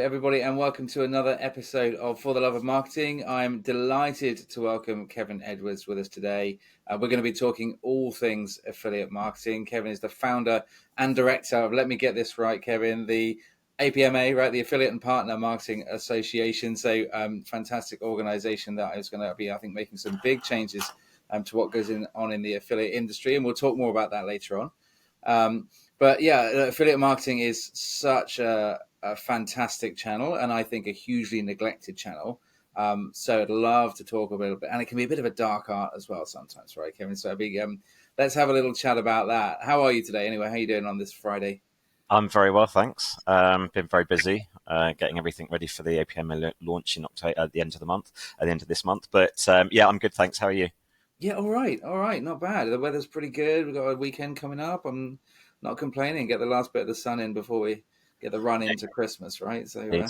everybody, and welcome to another episode of For the Love of Marketing. I'm delighted to welcome Kevin Edwards with us today. We're going to be talking all things affiliate marketing. Kevin is the founder and director of, let me get this right, Kevin, the APMA, right, the Affiliate and Partner Marketing Association. So fantastic organization that is going to be, I think, making some big changes to what goes on in the affiliate industry. And we'll talk more about that later on. But yeah, affiliate marketing is such a fantastic channel, and I think a hugely neglected channel. So I'd love to talk a little bit, and it can be a bit of a dark art as well sometimes, right, Kevin? So let's have a little chat about that. How are you today? Anyway, how are you doing on this Friday? I'm very well, thanks. Been very busy getting everything ready for the APM launch in October at the end of this month. But yeah, I'm good, thanks. How are you? Yeah, all right, not bad. The weather's pretty good. We've got a weekend coming up. I'm not complaining. Get the last bit of the sun in before we get the run into Christmas, right? So Yeah,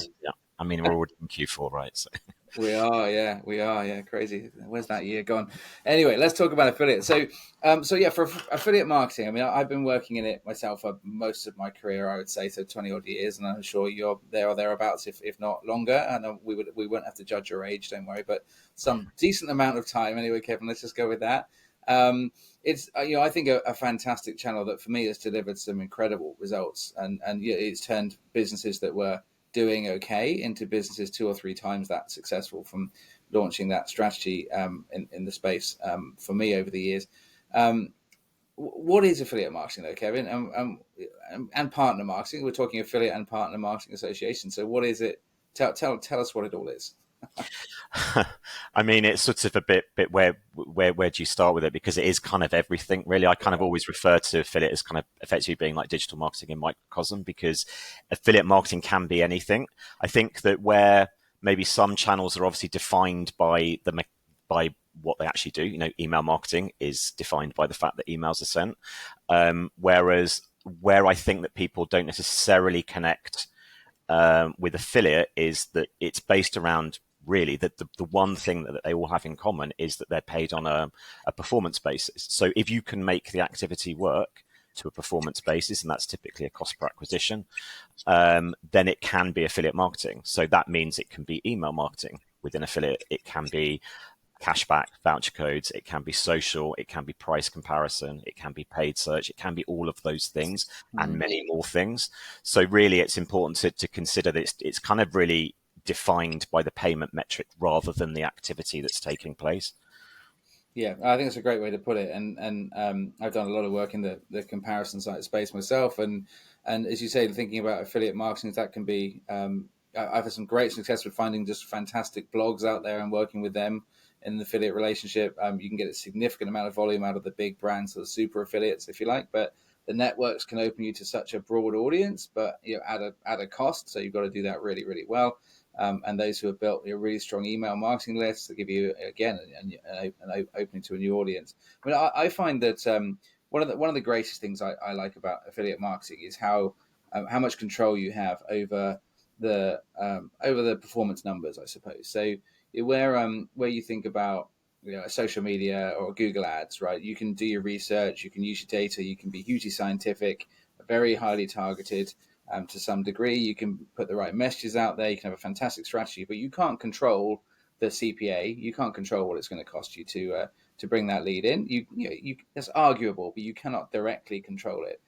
I mean we're already in Q4, right? So. We are, yeah, crazy. Where's that year gone? Anyway, let's talk about affiliate. So yeah, for affiliate marketing, I mean, I've been working in it myself for most of my career, I would say, so 20 odd years, and I'm sure you're there or thereabouts, if not longer. And we won't have to judge your age, don't worry, but some decent amount of time. Anyway, Kevin, let's just go with that. It's I think a fantastic channel that for me has delivered some incredible results, and it's turned businesses that were doing okay into businesses 2 or 3 times that successful from launching that strategy in the space for me over the years. What is affiliate marketing though, Kevin? And partner marketing? We're talking affiliate and partner marketing association. So what is it? Tell us what it all is. I mean, it's sort of a bit where do you start with it? Because it is kind of everything, really. I kind of always refer to affiliate as kind of effectively being like digital marketing in microcosm, because affiliate marketing can be anything. I think that where maybe some channels are obviously defined by what they actually do. Email marketing is defined by the fact that emails are sent. Whereas where I think that people don't necessarily connect with affiliate is that it's based around really the one thing that they all have in common is that they're paid on a performance basis. So if you can make the activity work to a performance basis, and that's typically a cost per acquisition, then it can be affiliate marketing. So that means it can be email marketing within affiliate. It can be cashback, voucher codes, it can be social, it can be price comparison, it can be paid search, it can be all of those things and many more things. So really it's important to consider that it's kind of really defined by the payment metric rather than the activity that's taking place. Yeah, I think it's a great way to put it. And I've done a lot of work in the comparison site space myself. And as you say, thinking about affiliate marketing, that can be, I've had some great success with finding just fantastic blogs out there and working with them in the affiliate relationship. You can get a significant amount of volume out of the big brands, or the super affiliates, if you like, but the networks can open you to such a broad audience, but at a cost. So you've got to do that really, really well. And those who have built really strong email marketing lists that give you, again, an opening to a new audience. I mean, I find that one of the greatest things I like about affiliate marketing is how much control you have over the performance numbers, I suppose. So where you think about social media or Google ads, right? You can do your research, you can use your data, you can be hugely scientific, very highly targeted. To some degree, you can put the right messages out there. You can have a fantastic strategy, but you can't control the CPA. You can't control what it's going to cost you to bring that lead in. That's arguable, but you cannot directly control it.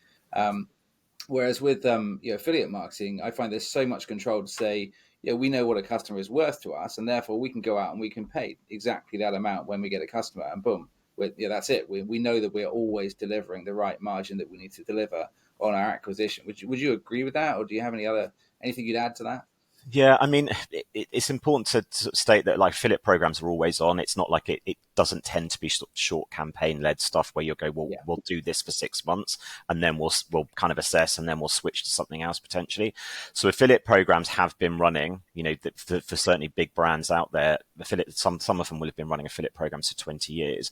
Whereas with affiliate marketing, I find there's so much control to say, we know what a customer is worth to us, and therefore we can go out and we can pay exactly that amount when we get a customer, and boom, that's it. We know that we're always delivering the right margin that we need to deliver on our acquisition. Would you agree with that, or do you have anything you'd add to that? Yeah, I mean, it's important to state that like affiliate programs are always on. It's not like it doesn't tend to be short campaign-led stuff where you'll go, we'll do this for 6 months and then we'll kind of assess and then we'll switch to something else potentially. So affiliate programs have been running, for certainly big brands out there. Some of them will have been running affiliate programs for 20 years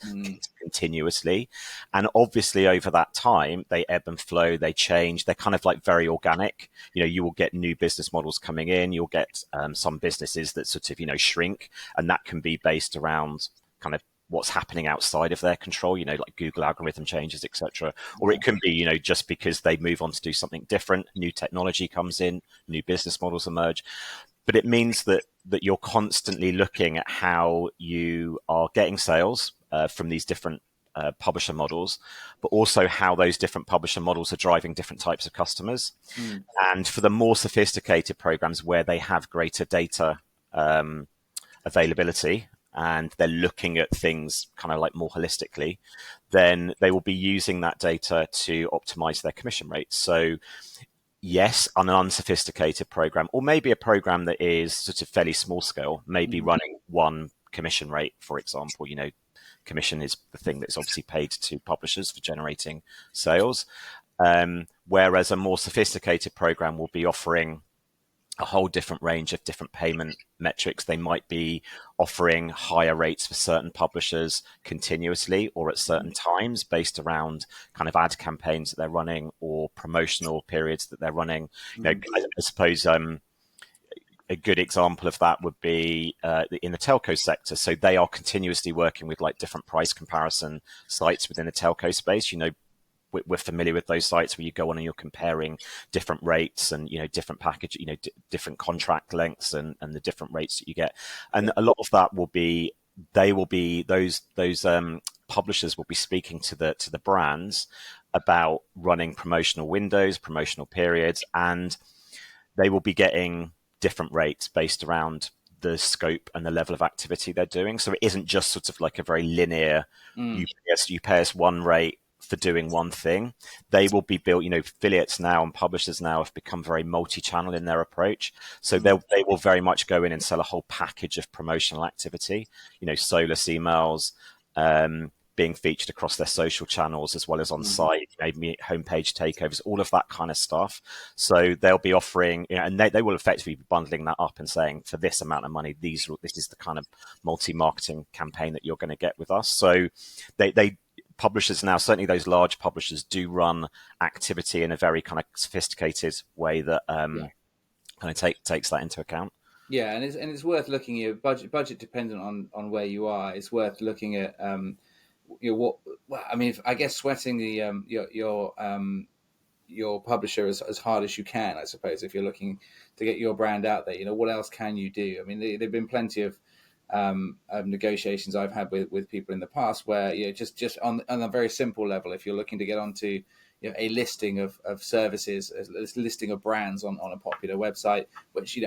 continuously. And obviously over that time, they ebb and flow, they change. They're kind of like very organic. You will get new business models coming in. You'll get some businesses that sort of, shrink, and that can be based around kind of what's happening outside of their control, like Google algorithm changes, etc. Or it can be, just because they move on to do something different, new technology comes in, new business models emerge. But it means that you're constantly looking at how you are getting sales from these different publisher models, but also how those different publisher models are driving different types of customers. Mm. And for the more sophisticated programs where they have greater data availability and they're looking at things kind of like more holistically, then they will be using that data to optimize their commission rates. So yes, on an unsophisticated program, or maybe a program that is sort of fairly small scale, maybe running one commission rate, for example. Commission is the thing that's obviously paid to publishers for generating sales. Whereas a more sophisticated program will be offering a whole different range of different payment metrics. They might be offering higher rates for certain publishers continuously or at certain times based around kind of ad campaigns that they're running or promotional periods that they're running. I suppose a good example of that would be in the telco sector. So they are continuously working with like different price comparison sites within the telco space. We're familiar with those sites where you go on and you're comparing different rates and different package, different contract lengths and the different rates that you get. And a lot of that will be those publishers will be speaking to the brands about running promotional windows, promotional periods, and they will be getting different rates based around the scope and the level of activity they're doing. So it isn't just sort of like a very linear, you pay us one rate for doing one thing. They will be built, affiliates now and publishers now have become very multi-channel in their approach. So they will very much go in and sell a whole package of promotional activity, solus emails, being featured across their social channels as well as on site, homepage takeovers, all of that kind of stuff. So they'll be offering, and they will effectively be bundling that up and saying, for this amount of money, this is the kind of multi-marketing campaign that you're going to get with us. So they publishers now, certainly those large publishers, do run activity in a very kind of sophisticated way that kind of takes that into account. Yeah, and it's worth looking at budget dependent on where you are. It's worth looking at I guess sweating the your publisher as hard as you can. I suppose if you're looking to get your brand out there, what else can you do? I mean, there've been plenty of negotiations I've had with people in the past where just on a very simple level, if you're looking to get onto a listing of services, a listing of brands on a popular website, which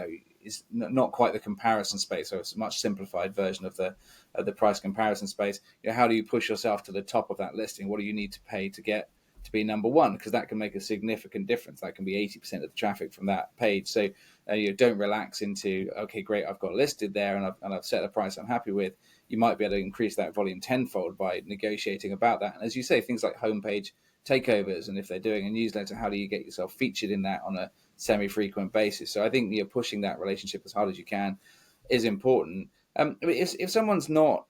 is not quite the comparison space, so it's a much simplified version of the price comparison space. How do you push yourself to the top of that listing? What do you need to pay to get to be number one? Because that can make a significant difference. That can be 80% of the traffic from that page. So you don't relax into, okay, great, I've got listed there and I've set a price I'm happy with. You might be able to increase that volume tenfold by negotiating about that. And as you say, things like homepage takeovers, and if they're doing a newsletter, how do you get yourself featured in that on a semi-frequent basis? So I think pushing that relationship as hard as you can is important. If someone's not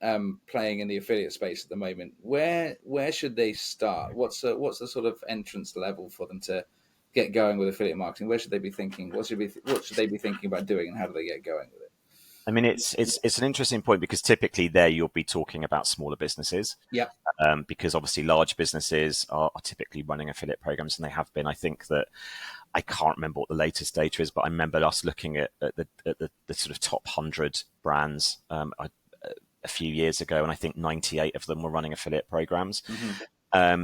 playing in the affiliate space at the moment, where should they start? What's the sort of entrance level for them to get going with affiliate marketing? Where should they be thinking? What should they be thinking about doing, and how do they get going with it? I mean, it's an interesting point because typically there you'll be talking about smaller businesses. Yeah. Because obviously large businesses are typically running affiliate programs, and they have been. I think that I can't remember what the latest data is, but I remember us looking at the sort of top 100 brands a few years ago, and I think 98 of them were running affiliate programs.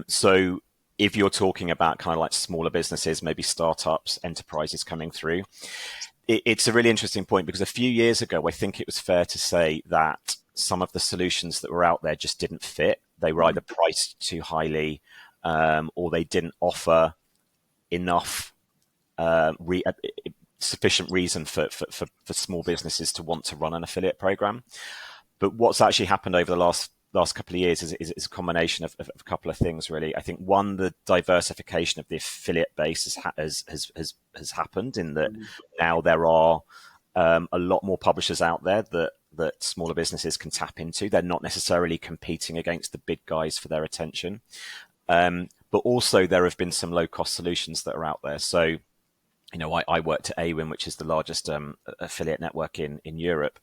So if you're talking about kind of like smaller businesses, maybe startups, enterprises coming through, it's a really interesting point because a few years ago, I think it was fair to say that some of the solutions that were out there just didn't fit. They were either priced too highly or they didn't offer enough sufficient reason for small businesses to want to run an affiliate program. But what's actually happened over the last couple of years is a combination of a couple of things, really. I think one, the diversification of the affiliate base has happened in that now there are a lot more publishers out there that smaller businesses can tap into. They're not necessarily competing against the big guys for their attention. But also there have been some low-cost solutions that are out there. So, I worked at AWIN, which is the largest affiliate network in Europe,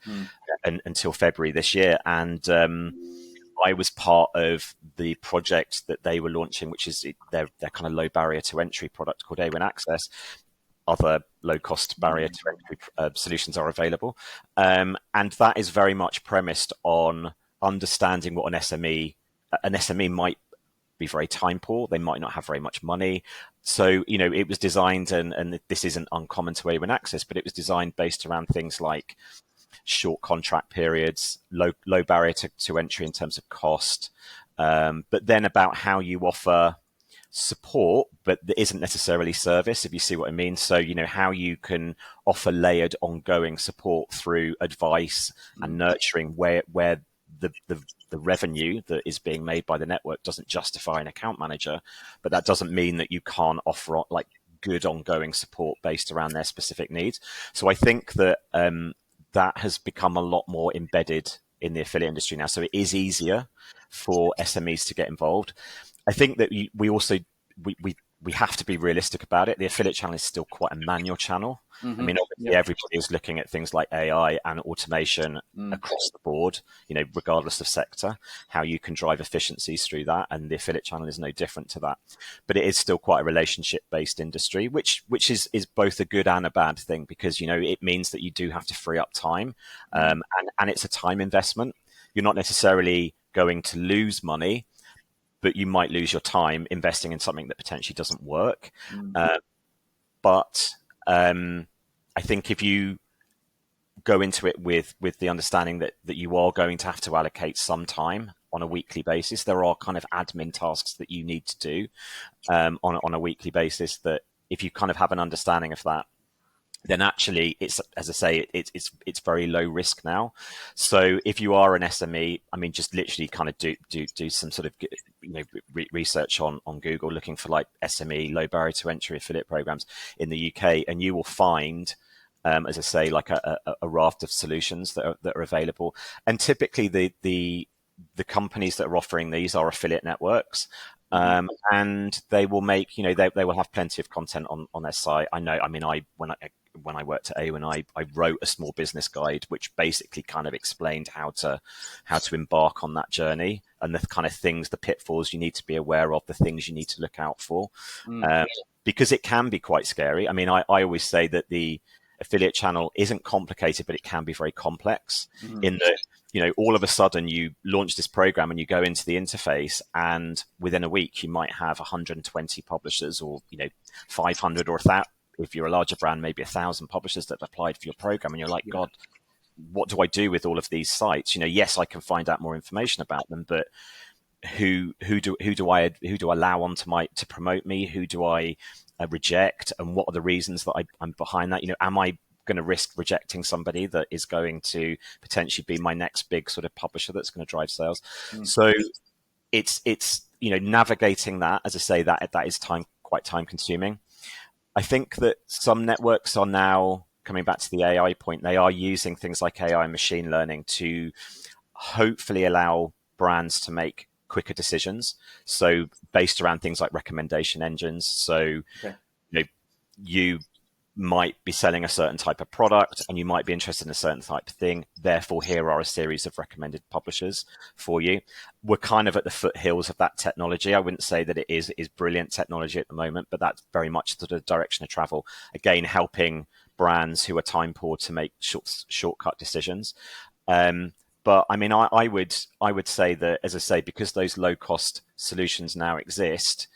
until February this year. And I was part of the project that they were launching, which is their kind of low barrier to entry product called A1 Access. Other low cost barrier to entry solutions are available. And that is very much premised on understanding what an SME might be very time poor. They might not have very much money. So, it was designed, and this isn't uncommon to A1 Access, but it was designed based around things like short contract periods, low barrier to entry in terms of cost, but then about how you offer support, but that isn't necessarily service, if you see what I mean. So, how you can offer layered ongoing support through advice and nurturing where the revenue that is being made by the network doesn't justify an account manager, but that doesn't mean that you can't offer like good ongoing support based around their specific needs. So I think that that has become a lot more embedded in the affiliate industry now. So it is easier for SMEs to get involved. I think that we have to be realistic about it. The affiliate channel is still quite a manual channel. I mean, obviously, everybody is looking at things like AI and automation across the board, regardless of sector, how you can drive efficiencies through that. And the affiliate channel is no different to that. But it is still quite a relationship-based industry, which is both a good and a bad thing, because, it means that you do have to free up time, and it's a time investment. You're not necessarily going to lose money, but you might lose your time investing in something that potentially doesn't work. But I think if you go into it with the understanding that you are going to have to allocate some time on a weekly basis, there are kind of admin tasks that you need to do on a weekly basis, that if you kind of have an understanding of that, then actually it's, as I say, it's very low risk now. So if you are an SME, I mean, just literally kind of do some sort of research on Google, looking for like SME low barrier to entry affiliate programs in the UK, and you will find, as I say, like a raft of solutions that are available. And typically the companies that are offering these are affiliate networks. And they will make, they will have plenty of content on their site. I know, I mean, when I worked at A1, I wrote a small business guide, which basically kind of explained how to embark on that journey, and the kind of things, the pitfalls you need to be aware of, the things you need to look out for, because it can be quite scary. I mean, I always say that the affiliate channel isn't complicated, but it can be very complex in that, all of a sudden you launch this program and you go into the interface, and within a week you might have 120 publishers, or 500, or 1,000. If you're a larger brand, maybe 1,000 publishers that have applied for your program, and you're like, God, what do I do with all of these sites? Yes, I can find out more information about them, but who do I allow on to promote me? Who do I reject? And what are the reasons that I'm behind that? Am I going to risk rejecting somebody that is going to potentially be my next big sort of publisher that's going to drive sales? So it's navigating that, as I say, that is quite time consuming. I think that some networks are now, coming back to the AI point, they are using things like AI and machine learning to hopefully allow brands to make quicker decisions. So based around things like recommendation engines. So, you might be selling a certain type of product and you might be interested in a certain type of thing. Therefore, here are a series of recommended publishers for you. We're kind of at the foothills of that technology. I wouldn't say that it is brilliant technology at the moment, but that's very much the direction of travel. Again, helping brands who are time poor to make shortcut decisions. But I mean, I would say that, as I say, because those low cost solutions now exist,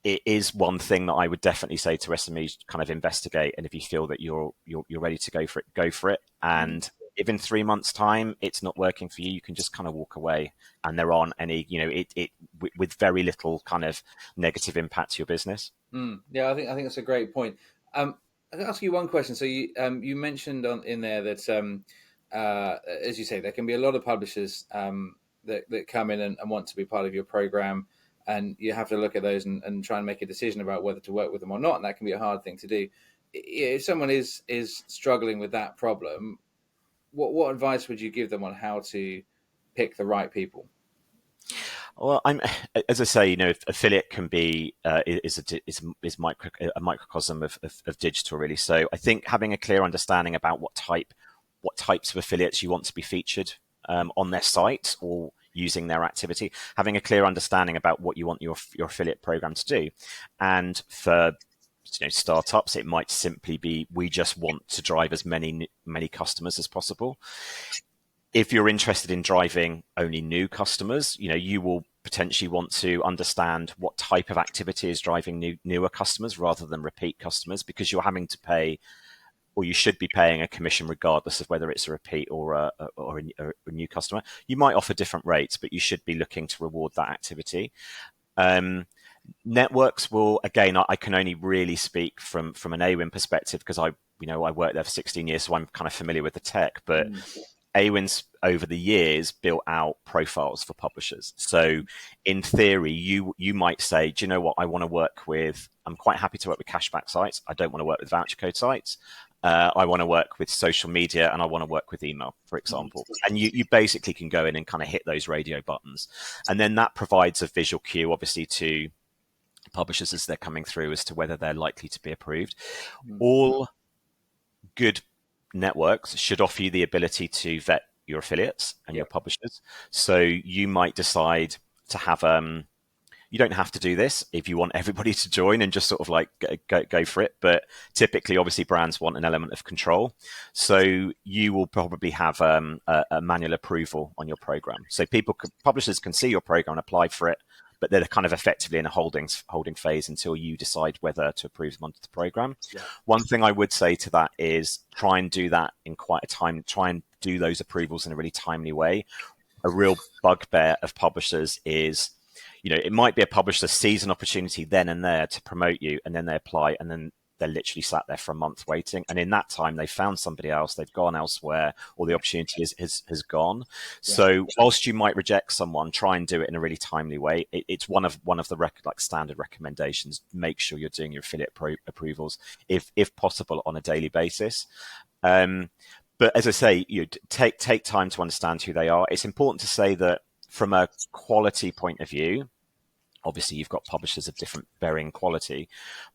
it is one thing that I would definitely say to SMEs, kind of investigate. And if you feel that you're ready to go for it. And if in 3 months' time it's not working for you, you can just kind of walk away, and there aren't any, with very little kind of negative impact to your business. Yeah, I think that's a great point. I'll ask you one question. So you mentioned in there that as you say, there can be a lot of publishers that come in and want to be part of your program, and you have to look at those and try and make a decision about whether to work with them or not, and that can be a hard thing to do. If someone is struggling with that problem, what advice would you give them on how to pick the right people? Well, as I say, affiliate can be is a microcosm of digital, really. So I think having a clear understanding about what types of affiliates you want to be featured on their site, or using their activity, having a clear understanding about what you want your affiliate program to do. And for startups, it might simply be, we just want to drive as many customers as possible. If you're interested in driving only new customers, you will potentially want to understand what type of activity is driving newer customers rather than repeat customers, because you're having to pay, or you should be paying, a commission regardless of whether it's a repeat or a new customer. You might offer different rates, but you should be looking to reward that activity. Networks will, again, I can only really speak from an AWIN perspective, because I worked there for 16 years, so I'm kind of familiar with the tech. But AWIN's over the years built out profiles for publishers. So in theory, you might say, do you know what, I'm quite happy to work with cashback sites. I don't want to work with voucher code sites. I want to work with social media, and I want to work with email, for example. And you basically can go in and kind of hit those radio buttons. And then that provides a visual cue, obviously, to publishers as they're coming through as to whether they're likely to be approved. All good networks should offer you the ability to vet your affiliates and your publishers. So you might decide to have you don't have to do this if you want everybody to join and just sort of like go for it. But typically, obviously, brands want an element of control. So you will probably have a manual approval on your program. So publishers can see your program and apply for it, but they're kind of effectively in a holding phase until you decide whether to approve them onto the program. One thing I would say to that is try and do that in quite a time. Try and do those approvals in a really timely way. A real bugbear of publishers is, it might be a publisher sees an opportunity then and there to promote you, and then they apply, and then they're literally sat there for a month waiting. And in that time, they found somebody else, they've gone elsewhere, or the opportunity has gone. So whilst you might reject someone, try and do it in a really timely way. It's one of the standard recommendations. Make sure you're doing your affiliate approvals, if possible, on a daily basis. But as I say, take time to understand who they are. It's important to say that from a quality point of view, obviously you've got publishers of different varying quality,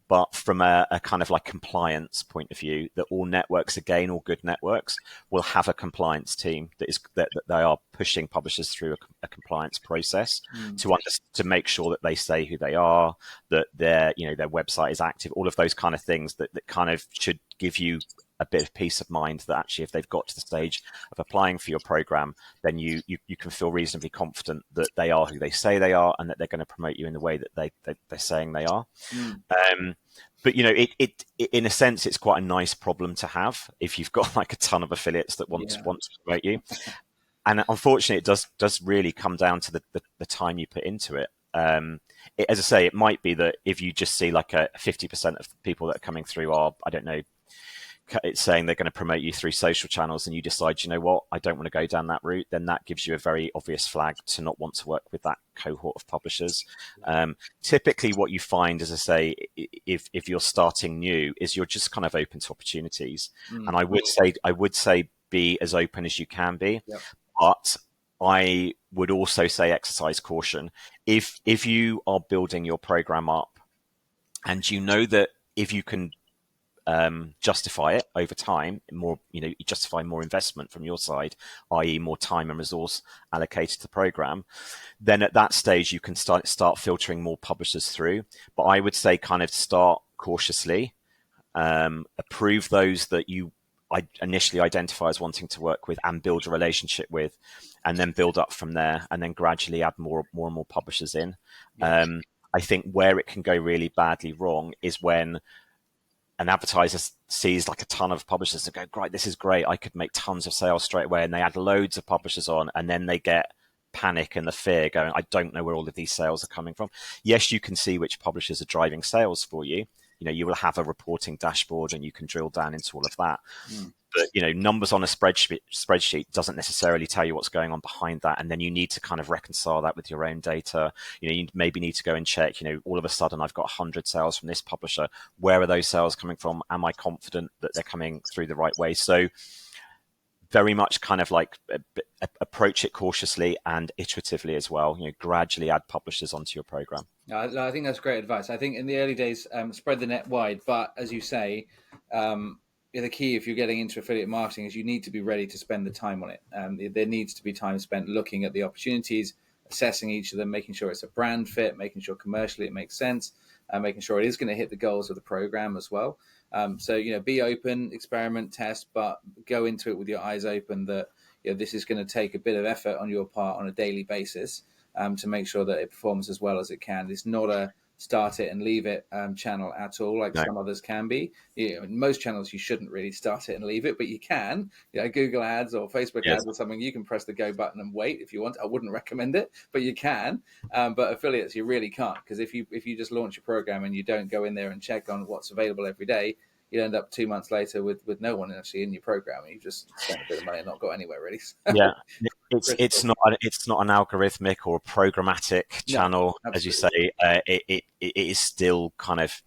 but from a kind of like compliance point of view, that all networks, again, all good networks, will have a compliance team that they are pushing publishers through a compliance process to make sure that they say who they are, that their website is active, all of those kind of things that kind of should give you a bit of peace of mind that actually, if they've got to the stage of applying for your program, then you can feel reasonably confident that they are who they say they are, and that they're going to promote you in the way that they're saying they are. But it in a sense, it's quite a nice problem to have if you've got like a ton of affiliates that want to promote you. And unfortunately, it does really come down to the time you put into it. As I say, it might be that if you just see like a 50% of the people that are coming through are, I don't know, it's saying they're going to promote you through social channels, and you decide, you know what, I don't want to go down that route, then that gives you a very obvious flag to not want to work with that cohort of publishers. Typically what you find, as I say, if you're starting new, is you're just kind of open to opportunities. And I would say be as open as you can be. But I would also say exercise caution. If you are building your program up and you know that if you can justify it over time, you justify more investment from your side, i.e. more time and resource allocated to the program, then at that stage you can start filtering more publishers through. But I would say kind of start cautiously, approve those that you initially identify as wanting to work with and build a relationship with, and then build up from there, and then gradually add more and more publishers in. I think where it can go really badly wrong is when an advertiser sees like a ton of publishers and go, great, this is great, I could make tons of sales straight away, and they add loads of publishers on, and then they get panic and the fear going, I don't know where all of these sales are coming from. Yes, you can see which publishers are driving sales for you. You will have a reporting dashboard and you can drill down into all of that. But, numbers on a spreadsheet doesn't necessarily tell you what's going on behind that. And then you need to kind of reconcile that with your own data. You maybe need to go and check, all of a sudden I've got 100 sales from this publisher. Where are those sales coming from? Am I confident that they're coming through the right way? So very much kind of like approach it cautiously and iteratively as well. Gradually add publishers onto your program. I think that's great advice. I think in the early days, spread the net wide, but as you say, the key if you're getting into affiliate marketing is you need to be ready to spend the time on it. There needs to be time spent looking at the opportunities, assessing each of them, making sure it's a brand fit, making sure commercially it makes sense, making sure it is going to hit the goals of the program as well. So be open, experiment, test, but go into it with your eyes open that this is going to take a bit of effort on your part on a daily basis to make sure that it performs as well as it can. It's not a start it and leave it channel at all, like No. some others can be. In most channels, you shouldn't really start it and leave it, but you can. Google ads or Facebook Yes. ads or something, you can press the go button and wait if you want. I wouldn't recommend it, but you can. But affiliates, you really can't, because if you just launch a program and you don't go in there and check on what's available every day, you end up 2 months later with no one actually in your program, and you've just spent a bit of money and not got anywhere really. So, Yeah, it's not an algorithmic or a programmatic no, channel, as you say. absolutely. It is still kind of,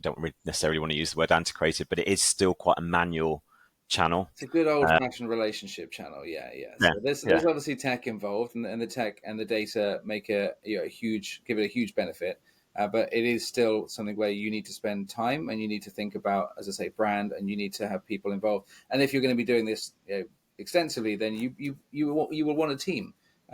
don't really necessarily want to use the word antiquated, but it is still quite a manual channel. It's a good old-fashioned relationship channel, yeah. Yeah, So there's yeah, obviously tech involved, and the tech and the data make give it a huge benefit. But it is still something where you need to spend time and you need to think about, as I say, brand, and you need to have people involved. And if you're going to be doing this extensively, then you will want a team.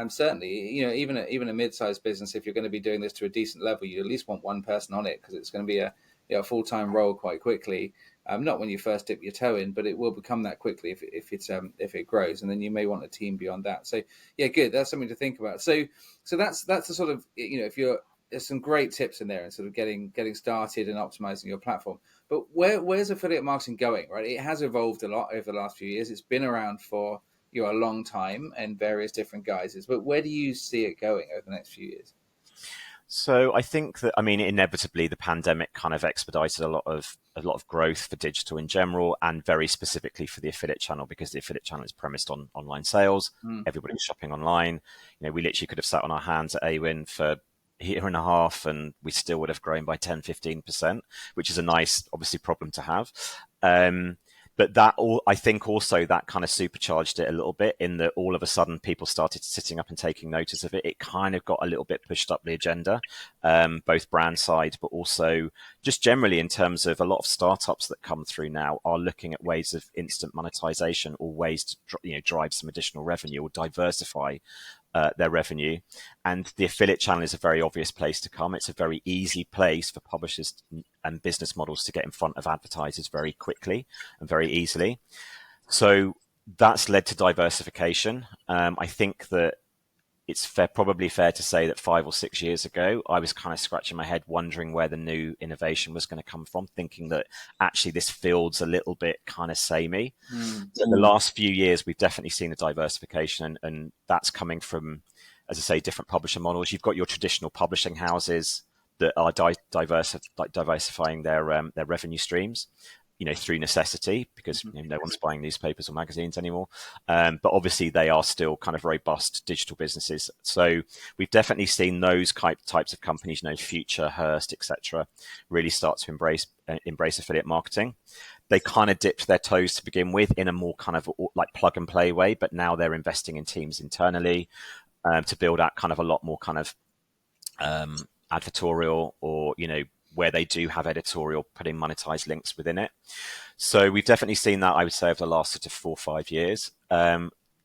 Certainly, even a mid-sized business, if you're going to be doing this to a decent level, you at least want one person on it, because it's going to be a full-time role quite quickly. Not when you first dip your toe in, but it will become that quickly if it grows, and then you may want a team beyond that. So yeah, good. That's something to think about. So that's the sort of if you're there's some great tips in there and sort of getting started and optimizing your platform. But where's affiliate marketing going? Right, it has evolved a lot over the last few years. It's been around for a long time and various different guises. But where do you see it going over the next few years? So I think that, I mean, inevitably the pandemic kind of expedited a lot of growth for digital in general, and very specifically for the affiliate channel, because the affiliate channel is premised on online sales. Everybody's shopping online. We literally could have sat on our hands at Awin for a year and a half and we still would have grown by 10-15%, which is a nice, obviously, problem to have. But I think also that kind of supercharged it a little bit, in that all of a sudden people started sitting up and taking notice of it. It kind of got a little bit pushed up the agenda, both brand side, but also just generally in terms of a lot of startups that come through now are looking at ways of instant monetization, or ways to drive some additional revenue or diversify their revenue. And the affiliate channel is a very obvious place to come. It's a very easy place for publishers and business models to get in front of advertisers very quickly and very easily. So that's led to diversification. I think that it's probably fair to say that 5 or 6 years ago, I was kind of scratching my head, wondering where the new innovation was going to come from, thinking that actually this field's a little bit kind of samey. So in the last few years, we've definitely seen a diversification, and that's coming from, as I say, different publisher models. You've got your traditional publishing houses that are diversifying their revenue streams, through necessity, because no one's buying newspapers or magazines anymore. But obviously they are still kind of robust digital businesses. So we've definitely seen those types of companies, Future, Hearst, etc., really start to embrace affiliate marketing. They kind of dipped their toes to begin with in a more kind of like plug and play way, but now they're investing in teams internally to build out kind of a lot more kind of advertorial, or where they do have editorial, putting monetized links within it. So we've definitely seen that, I would say, over the last sort of 4 or 5 years.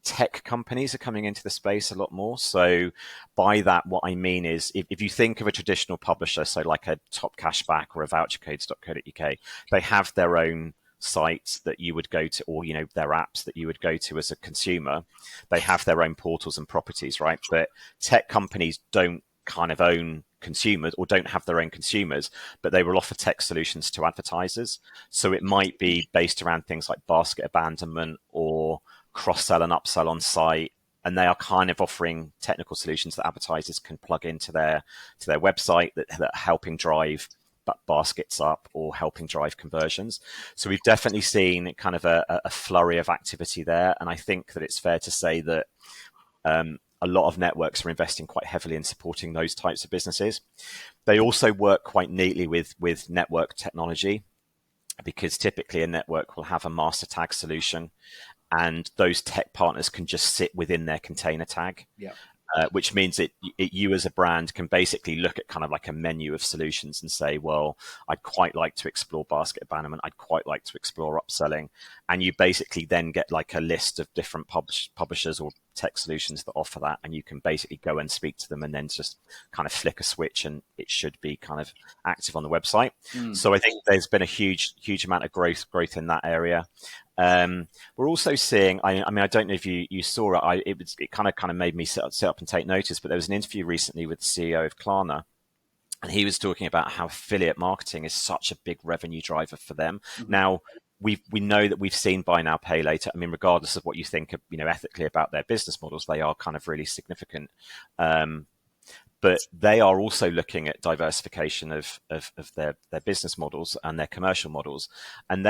Tech companies are coming into the space a lot more. So by that, what I mean is, if you think of a traditional publisher, so like a Top Cashback or a vouchercodes.co.uk, they have their own sites that you would go to, or their apps that you would go to as a consumer. They have their own portals and properties, right? But tech companies don't kind of own consumers, or don't have their own consumers, but they will offer tech solutions to advertisers. So it might be based around things like basket abandonment or cross-sell and upsell on site, and they are kind of offering technical solutions that advertisers can plug into their website that are helping drive baskets up or helping drive conversions. So we've definitely seen kind of a flurry of activity there, and I think that it's fair to say that a lot of networks are investing quite heavily in supporting those types of businesses. They also work quite neatly with network technology, because typically a network will have a master tag solution, and those tech partners can just sit within their container tag. Yeah. which means you as a brand can basically look at kind of like a menu of solutions and say, well, I'd quite like to explore basket abandonment. I'd quite like to explore upselling. And you basically then get like a list of different publishers or tech solutions that offer that. And you can basically go and speak to them and then just kind of flick a switch and it should be kind of active on the website. So I think there's been a huge amount of growth in that area. We're also seeing. I mean, I don't know if you saw it. It kind of made me sit up and take notice. But there was an interview recently with the CEO of Klarna, and he was talking about how affiliate marketing is such a big revenue driver for them. Mm-hmm. Now, we know that we've seen buy now, pay later. I mean, regardless of what you think, ethically about their business models, they are kind of really significant. But they are also looking at diversification of their business models and their commercial models. And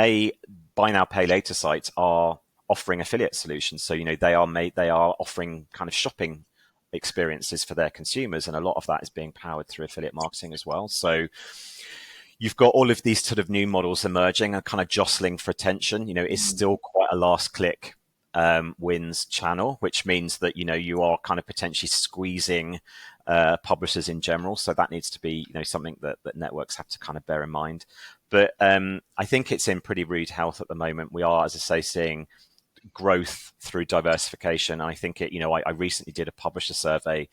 buy now, pay later sites are offering affiliate solutions. So, they are offering kind of shopping experiences for their consumers. And a lot of that is being powered through affiliate marketing as well. So you've got all of these sort of new models emerging and kind of jostling for attention. It's still quite a last click wins channel, which means that, you are kind of potentially squeezing publishers in general. So that needs to be, something that networks have to kind of bear in mind. But I think it's in pretty rude health at the moment. We are, as I say, seeing growth through diversification. I think I recently did a publisher survey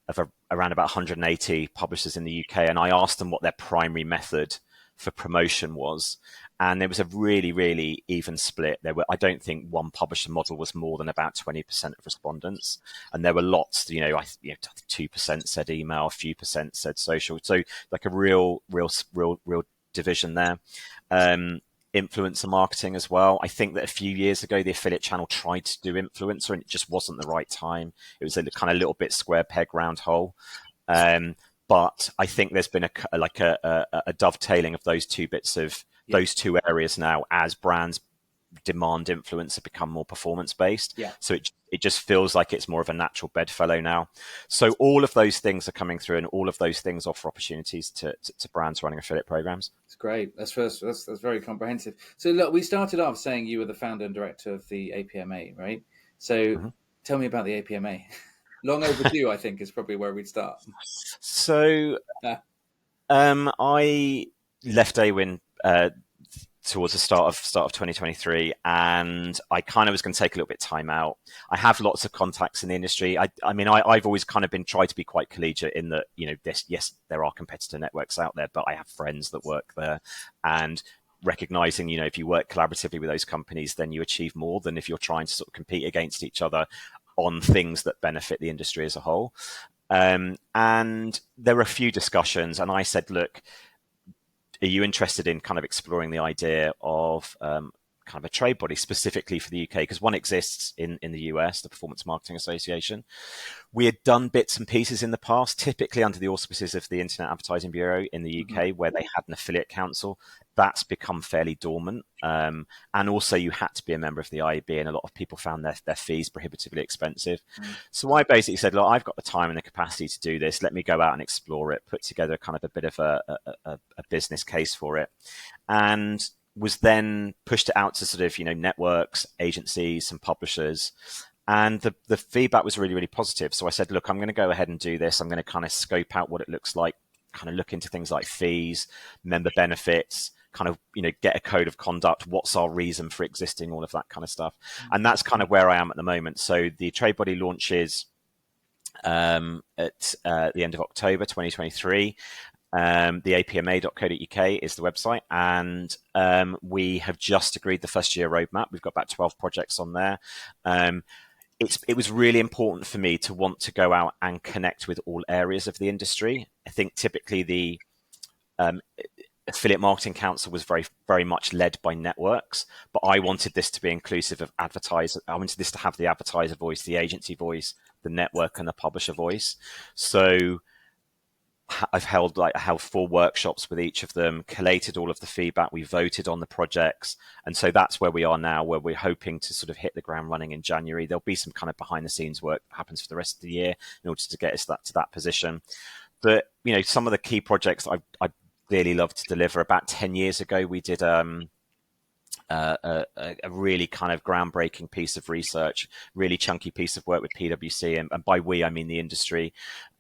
of around about 180 publishers in the UK, and I asked them what their primary method for promotion was. And there was a really, really even split. I don't think one publisher model was more than about 20% of respondents. And there were lots, 2% said email, a few percent said social. So like a real division there. Influencer marketing as well. I think that a few years ago, the affiliate channel tried to do influencer and it just wasn't the right time. It was a kind of little bit square peg, round hole. But I think there's been a dovetailing of those two bits of those two areas now as brands demand influencer become more performance based. Yeah. So it just feels like it's more of a natural bedfellow now. So all of those things are coming through, and all of those things offer opportunities to brands running affiliate programs. It's great. That's very comprehensive. So look, we started off saying you were the founder and director of the APMA, right? So Tell me about the APMA. Long overdue, I think, is probably where we'd start. So I left Awin towards the start of 2023, and I kind of was going to take a little bit of time out. I have lots of contacts in the industry. I mean, I've always kind of tried to be quite collegiate in that, yes, there are competitor networks out there, but I have friends that work there, and recognizing, if you work collaboratively with those companies, then you achieve more than if you're trying to sort of compete against each other on things that benefit the industry as a whole. And there were a few discussions, and I said, look, are you interested in kind of exploring the idea of kind of a trade body specifically for the UK? Because one exists in the US, the Performance Marketing Association. We had done bits and pieces in the past, typically under the auspices of the Internet Advertising Bureau in the UK, where they had an affiliate council. That's become fairly dormant. And also you had to be a member of the IAB, and a lot of people found their fees prohibitively expensive. So I basically said, look, I've got the time and the capacity to do this. Let me go out and explore it, put together kind of a bit of a business case for it. And was then pushed it out to sort of, networks, agencies and publishers. And the feedback was really, really positive. So I said, look, I'm going to go ahead and do this. I'm going to kind of scope out what it looks like, kind of look into things like fees, member benefits, kind of, get a code of conduct. What's our reason for existing? All of that kind of stuff. And that's kind of where I am at the moment. So the trade body launches at the end of October 2023. The apma.co.uk is the website, and we have just agreed the first year roadmap. We've got about 12 projects on there. It was really important for me to want to go out and connect with all areas of the industry. I think typically the Affiliate Marketing Council was very, very much led by networks, but I wanted this to be inclusive of advertisers. I wanted this to have the advertiser voice, the agency voice, the network, and the publisher voice. So I've held 4 workshops with each of them, collated all of the feedback. We voted on the projects. And so that's where we are now, where we're hoping to sort of hit the ground running in January. There'll be some kind of behind the scenes work that happens for the rest of the year in order to get us to that position. But, some of the key projects I'd really love to deliver. About 10 years ago, we did a a really kind of groundbreaking piece of research, really chunky piece of work with PwC, and by we I mean the industry.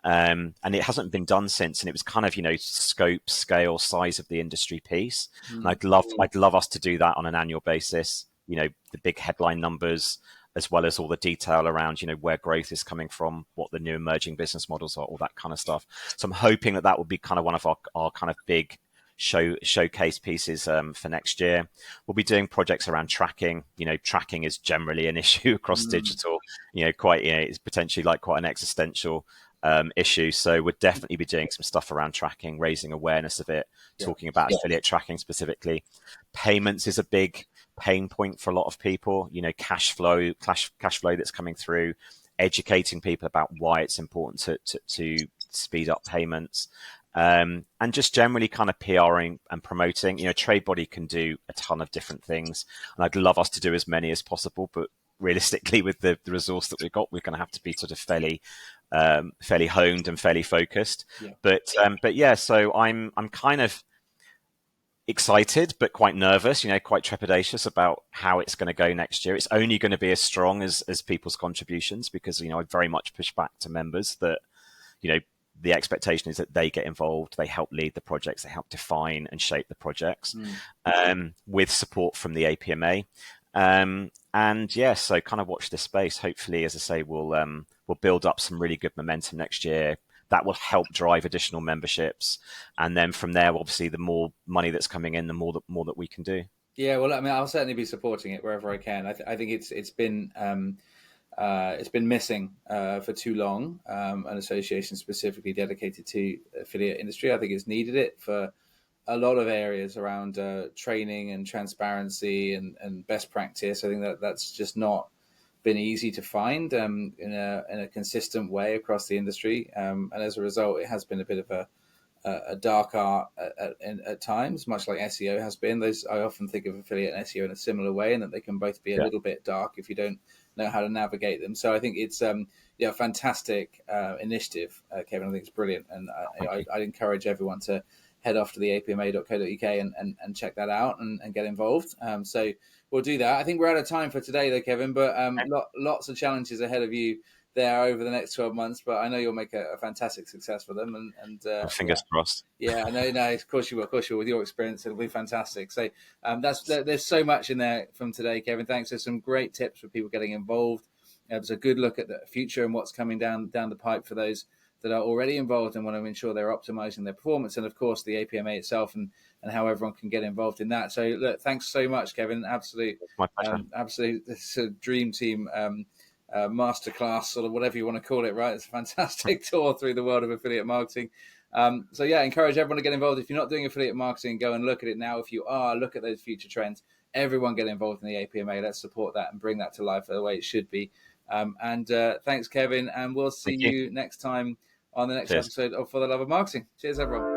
And it hasn't been done since, and it was kind of scope, scale, size of the industry piece. And I'd love us to do that on an annual basis. The big headline numbers, as well as all the detail around where growth is coming from, what the new emerging business models are, all that kind of stuff. So I'm hoping that will be kind of one of our kind of big showcase pieces for next year. We'll be doing projects around tracking. Tracking is generally an issue across digital. It's potentially like quite an existential issue. So we'll definitely be doing some stuff around tracking, raising awareness of it, talking about affiliate tracking specifically. Payments is a big pain point for a lot of people. Cash flow that's coming through, educating people about why it's important to speed up payments. And just generally kind of PRing and promoting. Trade Body can do a ton of different things, and I'd love us to do as many as possible. But realistically, with the resource that we've got, we're going to have to be sort of fairly honed and fairly focused. Yeah. But yeah, so I'm kind of excited, but quite nervous, quite trepidatious about how it's going to go next year. It's only going to be as strong as people's contributions, because, I very much push back to members that, the expectation is that they get involved, they help lead the projects, they help define and shape the projects, with support from the APMA. And yeah, so kind of watch this space. Hopefully, as I say, we'll build up some really good momentum next year. That will help drive additional memberships, and then from there, obviously, the more money that's coming in, the more that we can do. Yeah, well, I mean, I'll certainly be supporting it wherever I can. I think it's been missing for too long. An association specifically dedicated to affiliate industry. I think it's needed it for a lot of areas around training and transparency and best practice. I think that's just not been easy to find in a consistent way across the industry, and as a result, it has been a bit of a dark art at times, much like SEO has been. I often think of affiliate and SEO in a similar way, and that they can both be a little bit dark if you don't know how to navigate them. So I think it's a fantastic initiative, Kevin. I think it's brilliant, and I'd encourage everyone to head off to the apma.co.uk and check that out and get involved. So we'll do that. I think we're out of time for today, though, Kevin. But lots of challenges ahead of you there over the next 12 months. But I know you'll make a fantastic success for them. And fingers crossed. Yeah, no, of course you will. Of course you will. With your experience, it'll be fantastic. So there's so much in there from today, Kevin. Thanks. There's some great tips for people getting involved. It was a good look at the future and what's coming down the pipe for those that are already involved and want to ensure they're optimizing their performance, and of course the APMA itself and how everyone can get involved in that. So look, thanks so much, Kevin. Absolutely, my pleasure. Absolutely, it's a dream team masterclass, sort of whatever you want to call it, right? It's a fantastic tour through the world of affiliate marketing. So yeah, encourage everyone to get involved. If you're not doing affiliate marketing, go and look at it now. If you are, look at those future trends. Everyone get involved in the APMA. Let's support that and bring that to life the way it should be. And thanks, Kevin. And we'll see you next time on the next episode of For the Love of Marketing. Cheers, everyone.